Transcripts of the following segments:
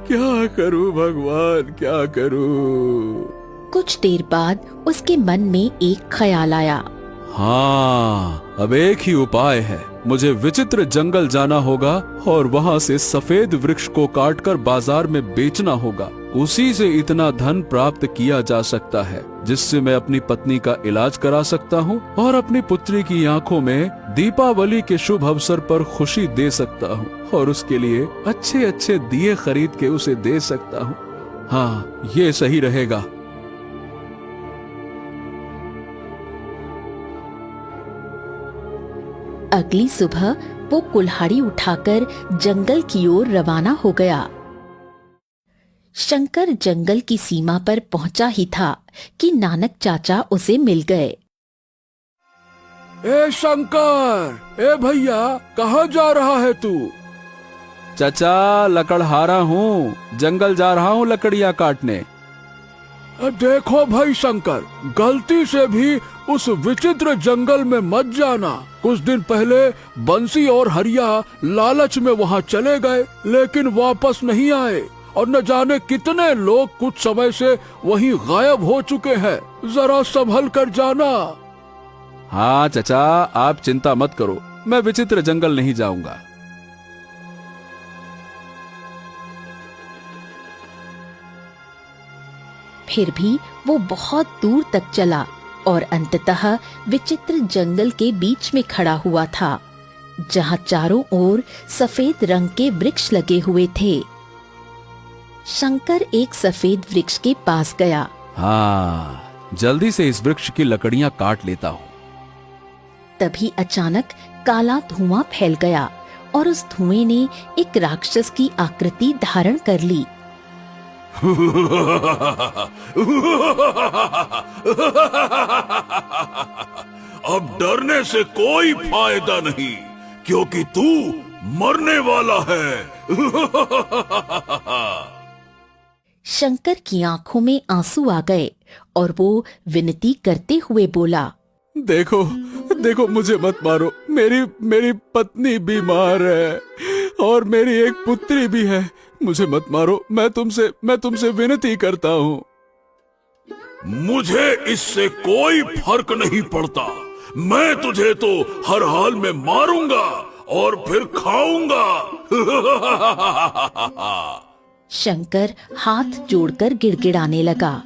क्या करूं भगवान, क्या करूं? कुछ देर बाद उसके मन में एक ख्याल आया। हाँ, अब एक ही उपाय है। मुझे विचित्र जंगल जाना होगा और वहाँ से सफेद वृक्ष को काटकर बाजार में बेचना होगा। उसी से इतना धन प्राप्त किया जा सकता है जिससे मैं अपनी पत्नी का इलाज करा सकता हूँ और अपनी पुत्री की आंखों में दीपावली के शुभ अवसर पर खुशी दे सकता हूँ और उसके लिए अच्छे अच्छे दिए खरीद के उसे दे सकता हूँ। हाँ, ये सही रहेगा। अगली सुबह वो कुल्हाड़ी उठाकर जंगल की ओर रवाना हो गया। शंकर जंगल की सीमा पर पहुंचा ही था कि नानक चाचा उसे मिल गए। ए शंकर, ए भैया, कहाँ जा रहा है तू? चाचा, लकड़हारा हूँ, जंगल जा रहा हूँ लकड़ियाँ काटने। देखो भाई शंकर, गलती से भी उस विचित्र जंगल में मत जाना। कुछ दिन पहले बंसी और हरिया लालच में वहाँ चले गए लेकिन वापस नहीं आए और न जाने कितने लोग कुछ समय से वहीं गायब हो चुके हैं। जरा संभल कर जाना। हाँ चाचा, आप चिंता मत करो, मैं विचित्र जंगल नहीं जाऊंगा। फिर भी वो बहुत दूर तक चला और अंततः विचित्र जंगल के बीच में खड़ा हुआ था जहाँ चारों ओर सफेद रंग के वृक्ष लगे हुए थे। शंकर एक सफेद वृक्ष के पास गया। हाँ, जल्दी से इस वृक्ष की लकड़ियाँ काट लेता हूँ। तभी अचानक काला धुआं फैल गया और उस धुएं ने एक राक्षस की आकृति धारण कर ली। अब डरने से कोई फायदा नहीं क्योंकि तू मरने वाला है। शंकर की आंखों में आंसू आ गए और वो विनती करते हुए बोला, देखो देखो, मुझे मत मारो। मेरी पत्नी बीमार है और मेरी एक पुत्री भी है। मुझे मत मारो, मैं तुमसे विनती करता हूँ। मुझे इससे कोई फर्क नहीं पड़ता। मैं तुझे तो हर हाल में मारूंगा और फिर खाऊंगा। शंकर हाथ जोड़कर गिड़गिड़ाने लगा।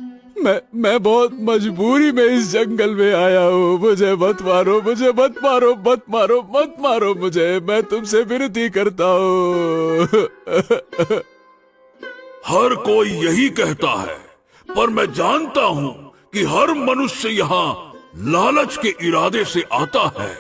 मैं बहुत मजबूरी में इस जंगल में आया हूँ। मुझे मत मारो, मुझे मत मारो, मत मारो, मत मारो मुझे। मैं तुमसे विनती करता हूँ। हर कोई यही कहता है, पर मैं जानता हूँ कि हर मनुष्य यहाँ लालच के इरादे से आता है।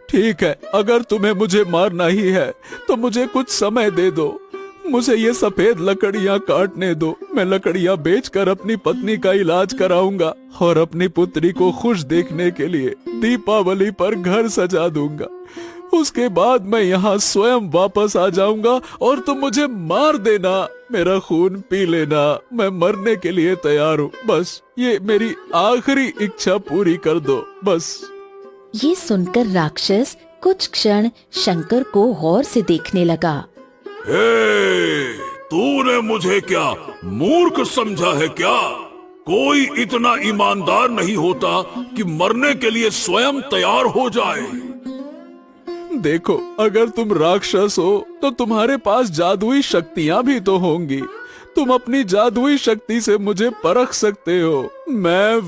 ठीक है, अगर तुम्हें मुझे मारना ही है तो मुझे कुछ समय दे दो। मुझे ये सफेद लकड़ियाँ काटने दो। मैं लकड़ियाँ बेचकर अपनी पत्नी का इलाज कराऊंगा और अपनी पुत्री को खुश देखने के लिए दीपावली पर घर सजा दूंगा। उसके बाद मैं यहाँ स्वयं वापस आ जाऊंगा और तुम मुझे मार देना, मेरा खून पी लेना। मैं मरने के लिए तैयार हूँ। बस ये मेरी आखिरी इच्छा पूरी कर दो, बस। ये सुनकर राक्षस कुछ क्षण शंकर को गौर से देखने लगा। तूने मुझे क्या मूर्ख समझा है क्या? कोई इतना ईमानदार नहीं होता कि मरने के लिए स्वयं तैयार हो जाए। देखो, अगर तुम राक्षस हो तो तुम्हारे पास जादुई शक्तियाँ भी तो होंगी। तुम अपनी जादुई शक्ति से मुझे परख सकते हो। मैं